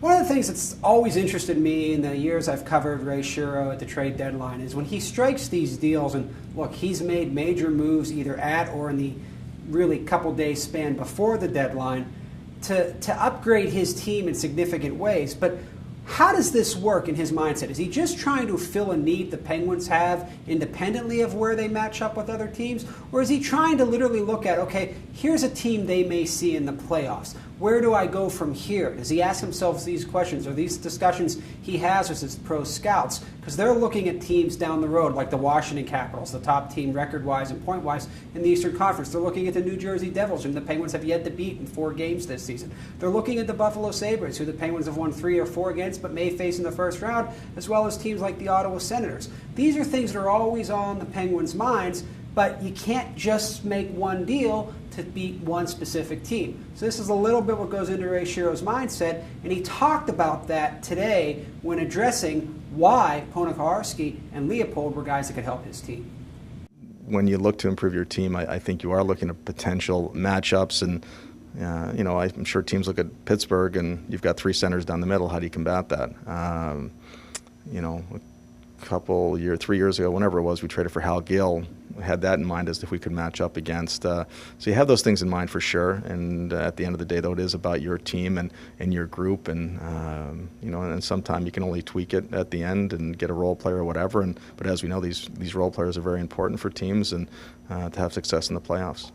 One of the things that's always interested me in the years I've covered Ray Shero at the trade deadline is when he strikes these deals, and look, he's made major moves either at or in the really couple days span before the deadline to upgrade his team in significant ways. But how does this work in his mindset? Is he just trying to fill a need the Penguins have independently of where they match up with other teams? Or is he trying to literally look at, okay, here's a team they may see in the playoffs. Where do I go from here? Does he ask himself these questions, or these discussions he has with his pro scouts? Because they're looking at teams down the road, like the Washington Capitals, the top team record-wise and point-wise in the Eastern Conference. They're looking at the New Jersey Devils, whom the Penguins have yet to beat in 4 games this season. They're looking at the Buffalo Sabres, who the Penguins have won 3 or 4 against, but may face in the first round, as well as teams like the Ottawa Senators. These are things that are always on the Penguins' minds, but you can't just make one deal to beat one specific team. So this is a little bit what goes into Ray Shero's mindset, and he talked about that today when addressing why Ponikarsky and Leopold were guys that could help his team. When you look to improve your team, I think you are looking at potential matchups, and I'm sure teams look at Pittsburgh and you've got 3 centers down the middle. How do you combat that? A 3 years ago, whenever it was, we traded for Hal Gill. We had that in mind as if we could match up against. So you have those things in mind for sure. And at the end of the day, though, it is about your team and your group. And and sometimes you can only tweak it at the end and get a role player or whatever. But as we know, these role players are very important for teams and to have success in the playoffs.